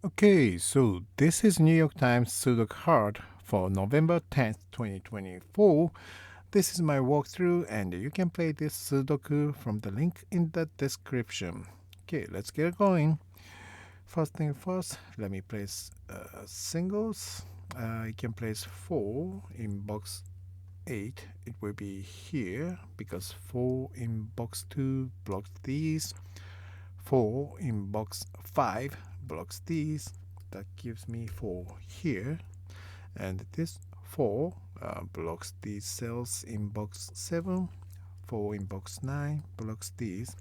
Okay, so this is New York Times Sudoku card for November 10th, 2024. This is my walkthrough, and you can play this Sudoku from the link in the description. Okay, let's get going. First thing first, let me place singles. I can place 4 in box 8. It will be here because 4 in box 2 blocks these. 4 in box 5 blocks these. That gives me 4 here. And this 4 blocks these cells in box 7. 4 in box 9 blocks these.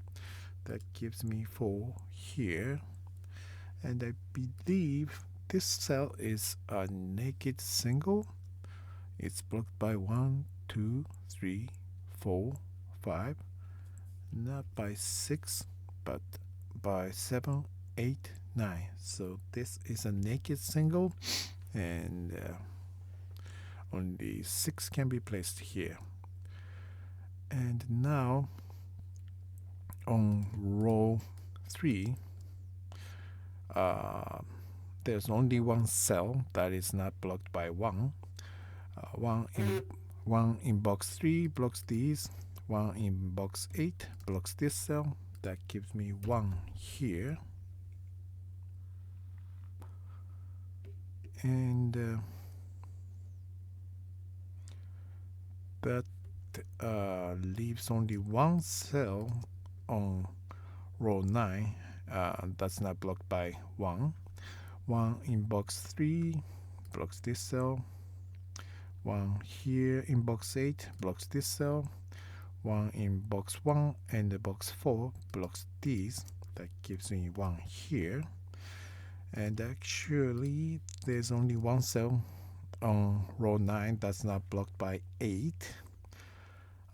That gives me 4 here. And I believe this cell is a naked single. It's blocked by 1, 2, 3, 4, 5. Not by 6, but by 7, 8, 9. So this is a naked single, and only 6 can be placed here. And now on row 3, there's only one cell that is not blocked by 1. 1 in box 3 blocks these. 1 in box 8 blocks this cell. That gives me 1 here. And that leaves only one cell on row 9 that's not blocked by 1. 1 in box 3 blocks this cell. 1 here in box 8 blocks this cell. 1 in box 1 and the box 4 blocks these. That gives me 1 here. And actually, there's only one cell on row 9 that's not blocked by 8.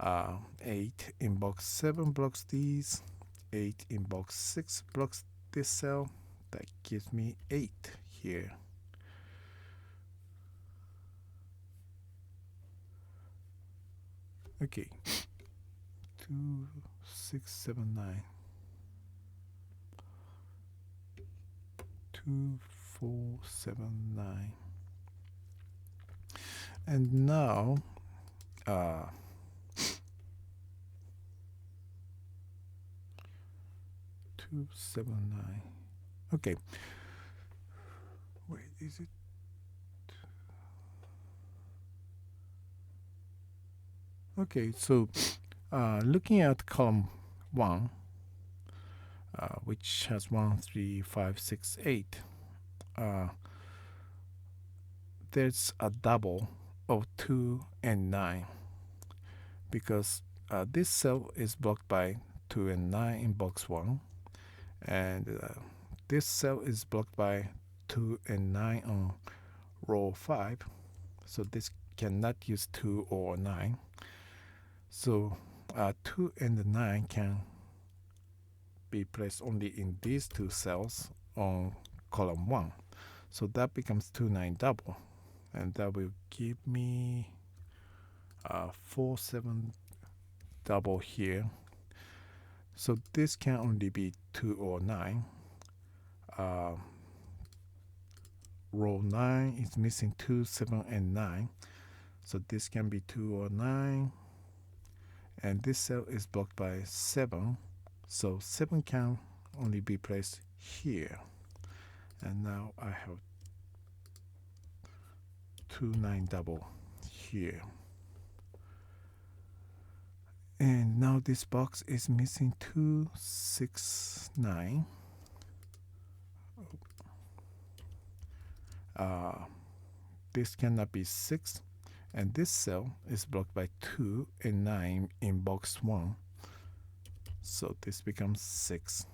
8 in box 7 blocks these. 8 in box 6 blocks this cell. That gives me 8 here. Okay. 2, 6, 7, 9. 2, 4, 7, 9. And now 2, 7, 9. Okay. Wait, is it? Okay, so looking at column 1, which has 1, 3, 5, 6, 8, there's a double of 2 and 9 because this cell is blocked by 2 and 9 in box 1, and this cell is blocked by 2 and 9 on row 5, so this cannot use 2 or 9. So 2 and 9 can be placed only in these two cells on column 1. So that becomes 2, 9 double. And that will give me 4, 7 double here. So this can only be 2 or 9. Row 9 is missing 2, 7, and 9. So this can be 2 or 9. And this cell is blocked by 7. So 7 can only be placed here. And now I have 2, 9 double here. And now this box is missing 2, 6, 9. This cannot be 6. And this cell is blocked by 2 and 9 in box 1. So this becomes 6.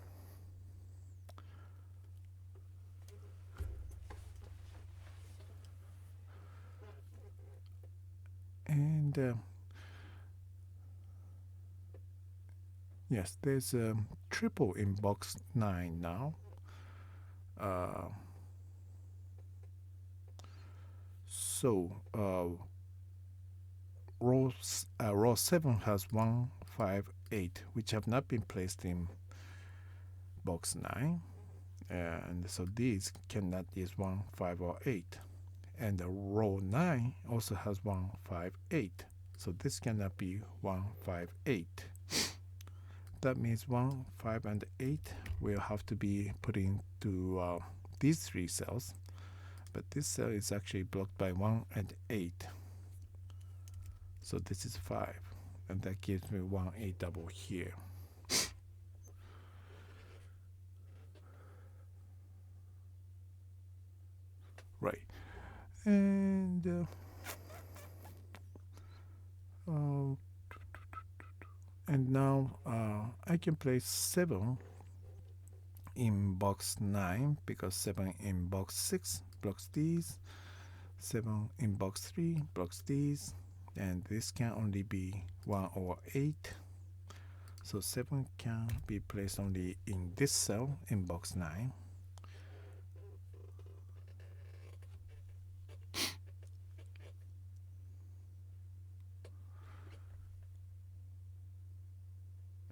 And yes, there's a triple in box 9 now. So row 7 has 1, 5, 8, which have not been placed in box 9. And so these cannot use 1, 5, or 8. And the row 9 also has 1, 5, 8. So this cannot be 1, 5, 8. That means 1, 5, and 8 will have to be put into these three cells. But this cell is actually blocked by 1 and 8. So this is 5. And that gives me 1, 8 double here. Right. And now I can place 7 in box 9 because 7 in box 6 blocks these, 7 in box 3 blocks these, and this can only be 1 or 8. So 7 can be placed only in this cell in box 9.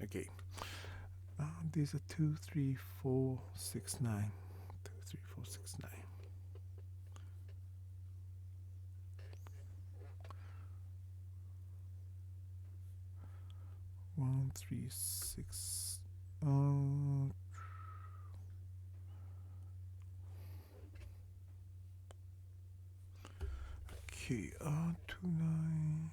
Okay. These are 2, 3, 4, 6, 9. 2, 3, 4, 6, 9. One, 3, 6. Okay. 2, 9.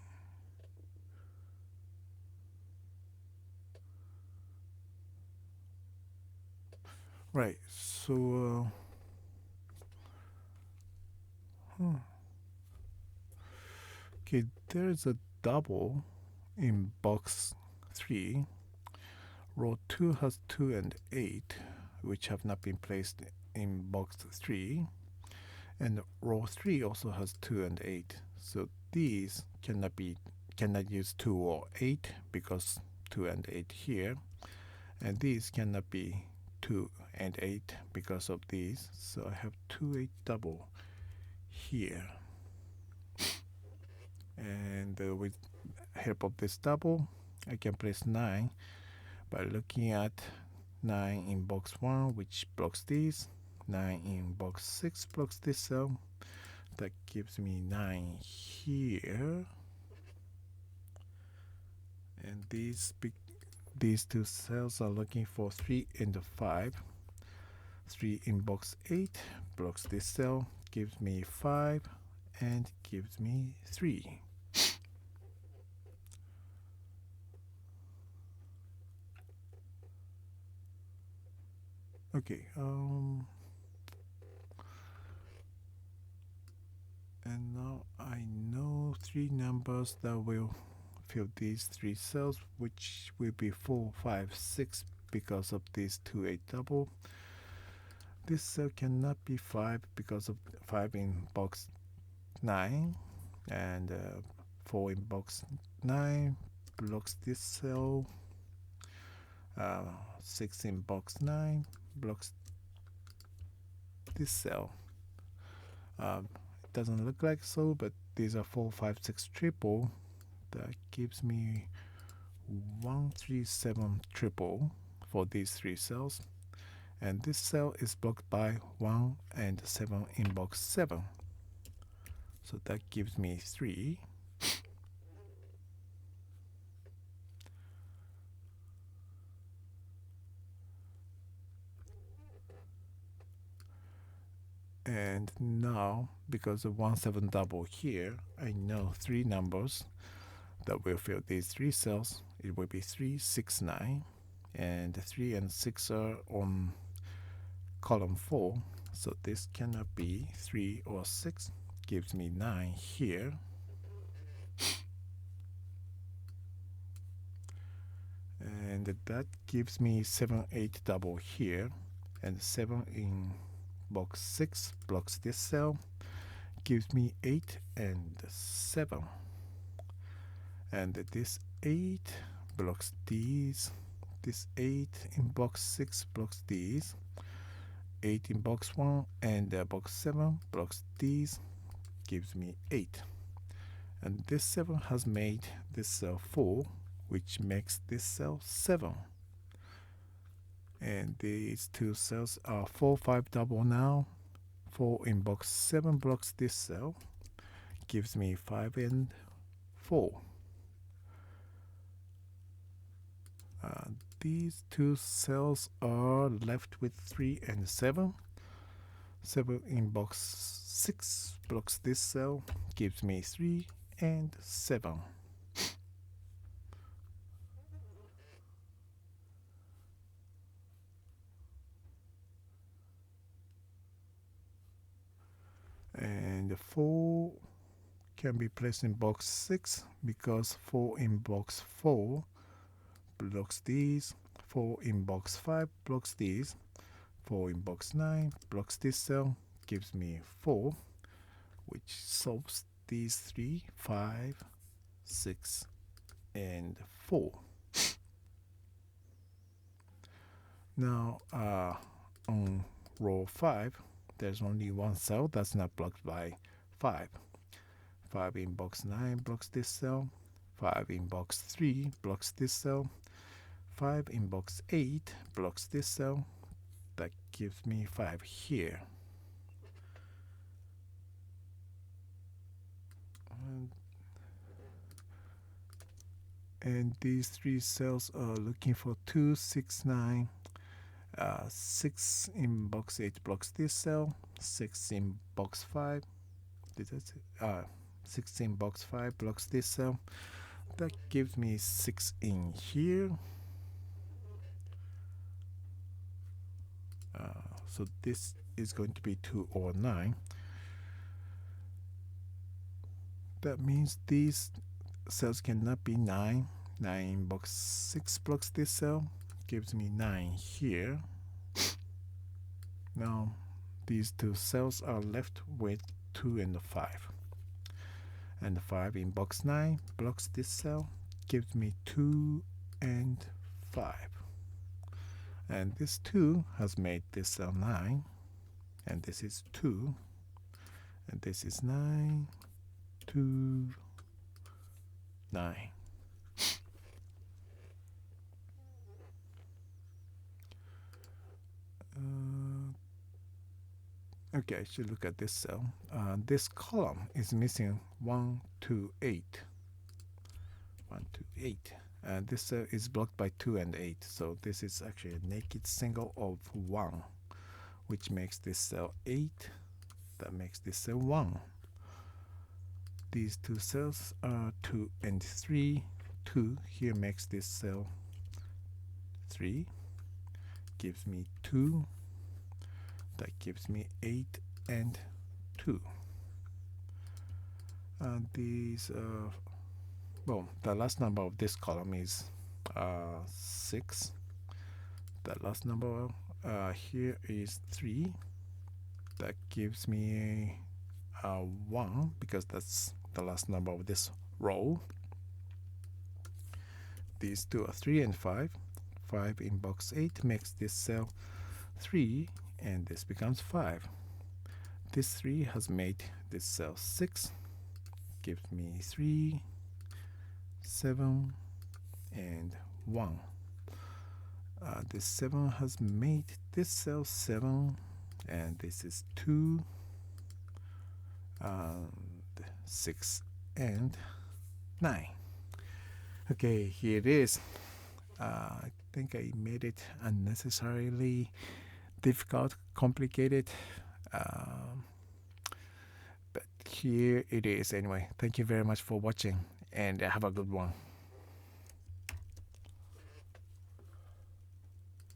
Right. So. Okay. There's a double in box 3. Row 2 has 2 and 8, which have not been placed in box 3. And row 3 also has 2 and 8. So these cannot use 2 or 8 because 2 and 8 here. And these cannot be 2 and 8 because of these. So I have 2, 8 double here. And with help of this double, I can place 9 by looking at 9 in box 1, which blocks these. 9 in box 6 blocks this cell. That gives me 9 here. And these two cells are looking for 3 and 5. 3 in box 8 blocks this cell, gives me 5, and gives me 3. Okay, and now I know 3 numbers that will fill these 3 cells, which will be 4, 5, 6 because of these 2, 8 double. This cell cannot be 5 because of 5 in box 9, and 4 in box 9 blocks this cell. 6 in box 9 blocks this cell. It doesn't look like so, but these are 4, 5, 6 triple. That gives me 1, 3, 7 triple for these 3 cells. And this cell is blocked by 1 and 7 in box 7. So that gives me 3. And now, because of 1, 7 double here, I know 3 numbers that will fill these 3 cells. It will be 3, 6, 9. And 3 and 6 are on column 4. So this cannot be 3 or 6. Gives me 9 here. And that gives me 7, 8 double here. And 7 in box 6 blocks this cell. Gives me 8 and 7. And this 8 blocks these. This 8 in box 6 blocks these. 8 in box 1 and box 7 blocks these. Gives me 8. And this 7 has made this cell 4, which makes this cell 7. And these two cells are 4, 5 double now. 4 in box 7 blocks this cell, gives me 5 and 4. These two cells are left with 3 and 7. 7 in box 6 blocks this cell, gives me 3 and 7. And 4 can be placed in box 6 because 4 in box 4 blocks these, 4 in box 5 blocks these, 4 in box 9 blocks this cell, gives me 4, which solves these 3, 5, 6, and 4. Now, on row 5, there's only one cell that's not blocked by 5. 5 in box 9 blocks this cell, 5 in box 3 blocks this cell, 5 in box 8 blocks this cell. That gives me 5 here. And these 3 cells are looking for 2, 6, 9. 6 in box 8 blocks this cell, 6 in box 5. 6 in box 5 blocks this cell. That gives me 6 in here. So this is going to be 2 or 9. That means these cells cannot be 9. 9 in box 6 blocks this cell, gives me 9 here. Now these two cells are left with 2 and 5. And 5 in box 9 blocks this cell, gives me 2 and 5. And this 2 has made this cell 9. And this is 2. And this is 9, 2, 9. Okay, I should look at this cell. This column is missing 1, 2, 8. 1, 2, 8. And this cell is blocked by 2 and 8. So this is actually a naked single of 1, which makes this cell 8. That makes this cell 1. These two cells are 2 and 3. 2 here makes this cell 3. Gives me 2. That gives me 8 and 2. These, well, the last number of this column is 6. The last number here is 3. That gives me 1 because that's the last number of this row. These two are 3 and 5. 5 in box 8 makes this cell 3. And this becomes 5. This 3 has made this cell 6. Gives me 3, 7, and 1. This 7 has made this cell 7. And this is 2, 6, and 9. Okay, here it is. I think I made it unnecessarily difficult, complicated, but here it is anyway. Thank you very much for watching, and have a good one.